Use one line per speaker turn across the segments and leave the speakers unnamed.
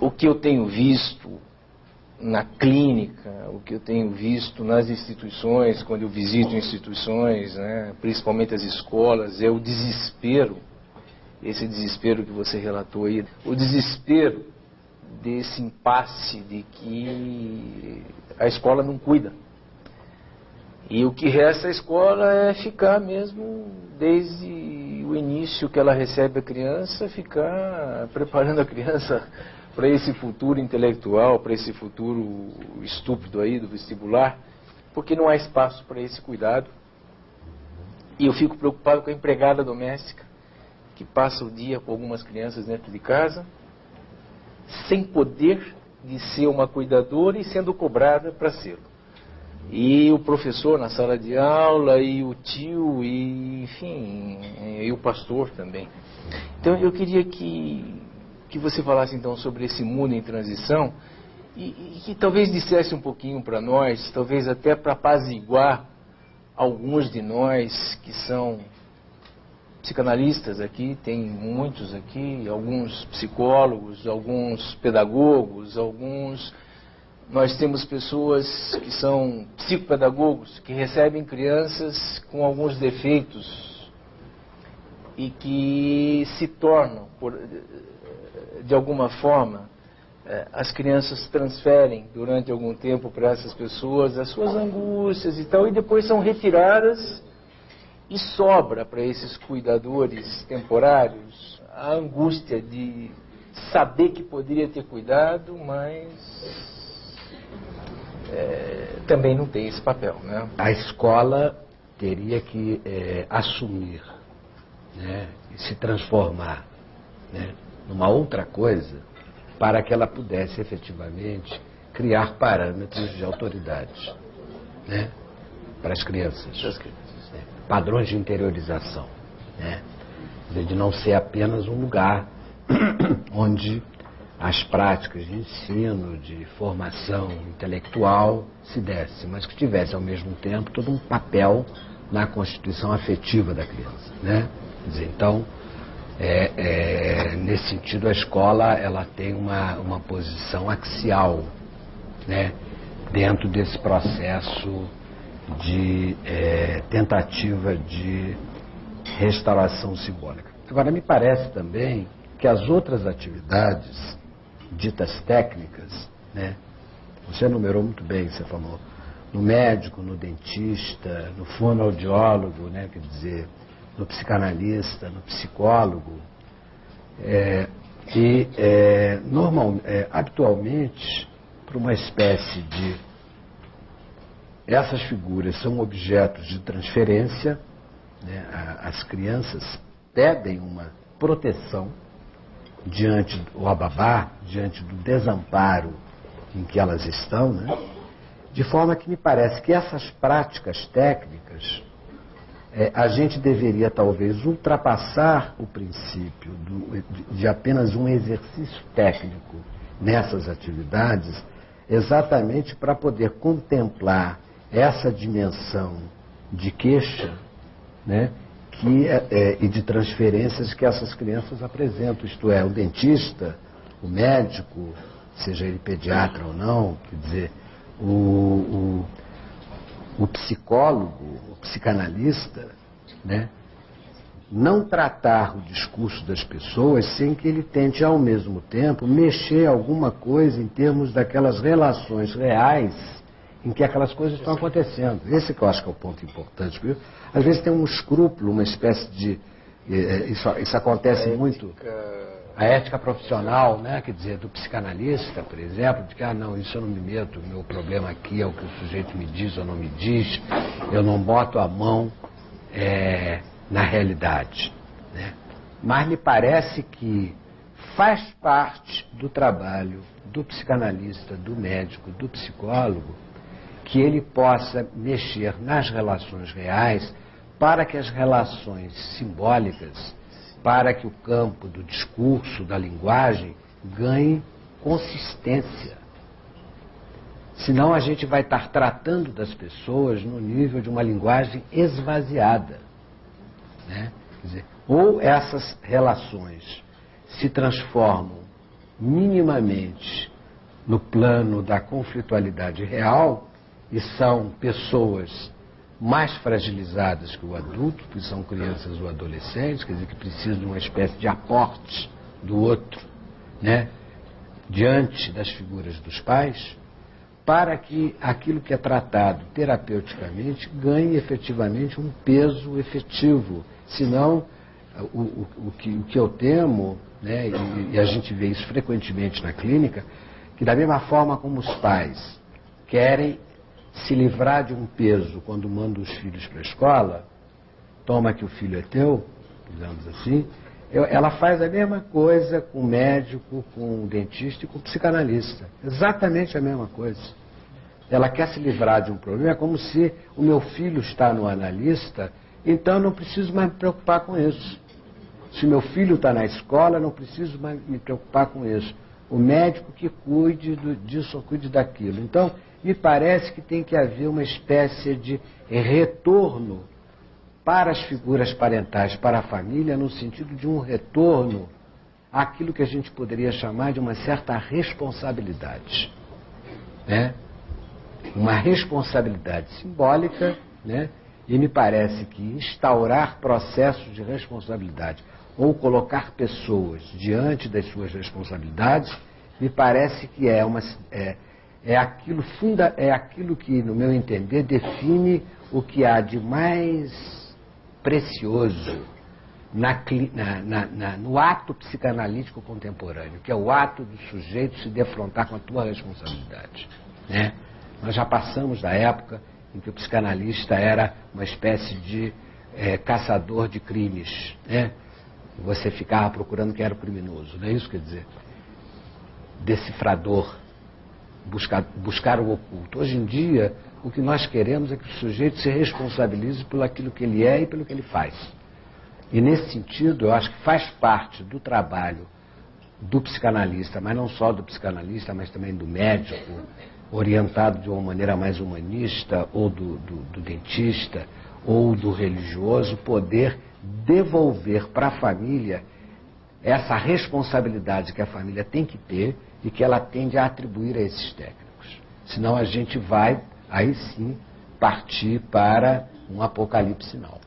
o que eu tenho visto na clínica, o que eu tenho visto nas instituições, quando eu visito instituições, né, principalmente as escolas, é o desespero, esse desespero que você relatou aí, o desespero desse impasse de que a escola não cuida. E o que resta à escola é ficar mesmo, desde o início que ela recebe a criança, ficar preparando a criança para esse futuro intelectual, para esse futuro estúpido aí do vestibular, porque não há espaço para esse cuidado. E eu fico preocupado com a empregada doméstica, que passa o dia com algumas crianças dentro de casa, sem poder de ser uma cuidadora e sendo cobrada para ser. E o professor na sala de aula, e o tio, e enfim, e o pastor também. Então eu queria que você falasse então sobre esse mundo em transição e que talvez dissesse um pouquinho para nós, talvez até para apaziguar alguns de nós que são psicanalistas aqui, tem muitos aqui, alguns psicólogos, alguns pedagogos, nós temos pessoas que são psicopedagogos, que recebem crianças com alguns defeitos e que se tornam, de alguma forma, as crianças transferem durante algum tempo para essas pessoas as suas angústias e tal, e depois são retiradas e sobra para esses cuidadores temporários a angústia de saber que poderia ter cuidado, mas também não tem esse papel, né?
A escola teria que assumir, né, e se transformar, né, numa outra coisa para que ela pudesse efetivamente criar parâmetros de autoridade, né, para as crianças, né, padrões de interiorização, né, de não ser apenas um lugar onde as práticas de ensino, de formação intelectual se dessem, mas que tivesse ao mesmo tempo todo um papel na constituição afetiva da criança, né? Quer dizer, então, nesse sentido, a escola ela tem uma posição axial, né, dentro desse processo de tentativa de restauração simbólica. Agora, me parece também que as outras atividades ditas técnicas, né, você enumerou muito bem, você falou, no médico, no dentista, no fonoaudiólogo, né, quer dizer, no psicanalista, no psicólogo, habitualmente, para uma espécie de... Essas figuras são objetos de transferência, né, as crianças pedem uma proteção diante do ababá, diante do desamparo em que elas estão, né? De forma que me parece que essas práticas técnicas, a gente deveria talvez ultrapassar o princípio de apenas um exercício técnico nessas atividades, exatamente para poder contemplar essa dimensão de queixa, né, e de transferências que essas crianças apresentam, isto é, o dentista, o médico, seja ele pediatra ou não, quer dizer, o psicólogo, o psicanalista, né, não tratar o discurso das pessoas sem que ele tente, ao mesmo tempo, mexer alguma coisa em termos daquelas relações reais em que aquelas coisas estão acontecendo. Esse que eu acho que é o ponto importante. Viu? Às vezes tem um escrúpulo, uma espécie de... Isso acontece muito... A ética profissional, né, quer dizer, do psicanalista, por exemplo, de que, não, isso eu não me meto, o meu problema aqui é o que o sujeito me diz ou não me diz, eu não boto a mão na realidade, né? Mas me parece que faz parte do trabalho do psicanalista, do médico, do psicólogo, que ele possa mexer nas relações reais para que as relações simbólicas, para que o campo do discurso, da linguagem, ganhe consistência. Senão a gente vai estar tratando das pessoas no nível de uma linguagem esvaziada, né? Quer dizer, ou essas relações se transformam minimamente no plano da conflitualidade real e são pessoas mais fragilizadas que o adulto, que são crianças ou adolescentes, quer dizer, que precisam de uma espécie de aporte do outro, né, diante das figuras dos pais, para que aquilo que é tratado terapeuticamente ganhe efetivamente um peso efetivo. Senão, o que eu temo, né, e a gente vê isso frequentemente na clínica, que da mesma forma como os pais querem se livrar de um peso quando mandam os filhos para a escola, toma que o filho é teu, digamos assim, ela faz a mesma coisa com o médico, com o dentista e com o psicanalista. Exatamente a mesma coisa. Ela quer se livrar de um problema, é como se o meu filho está no analista, então eu não preciso mais me preocupar com isso. Se meu filho está na escola, eu não preciso mais me preocupar com isso. O médico que cuide disso ou cuide daquilo. Então, me parece que tem que haver uma espécie de retorno para as figuras parentais, para a família, no sentido de um retorno àquilo que a gente poderia chamar de uma certa responsabilidade, né? Uma responsabilidade simbólica, né? E me parece que instaurar processos de responsabilidade ou colocar pessoas diante das suas responsabilidades, me parece que é aquilo que, no meu entender, define o que há de mais precioso no ato psicanalítico contemporâneo, que é o ato do sujeito se defrontar com a tua responsabilidade, né? Nós já passamos da época em que o psicanalista era uma espécie de caçador de crimes, né? Você ficava procurando quem era o criminoso, não é isso? Quer dizer, decifrador, buscar o oculto. Hoje em dia, o que nós queremos é que o sujeito se responsabilize por aquilo que ele é e pelo que ele faz. E nesse sentido, eu acho que faz parte do trabalho do psicanalista, mas não só do psicanalista, mas também do médico, orientado de uma maneira mais humanista, ou do dentista, ou do religioso, poder devolver para a família essa responsabilidade que a família tem que ter e que ela tende a atribuir a esses técnicos. Senão a gente vai, aí sim, partir para um apocalipse final.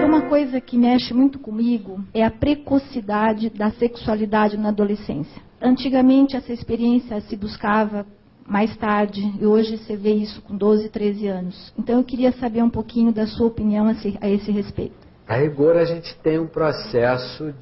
Uma coisa que mexe muito comigo é a precocidade da sexualidade na adolescência. Antigamente essa experiência se buscava mais tarde e hoje você vê isso com 12, 13 anos. Então eu queria saber um pouquinho da sua opinião a esse respeito.
A rigor a gente tem um processo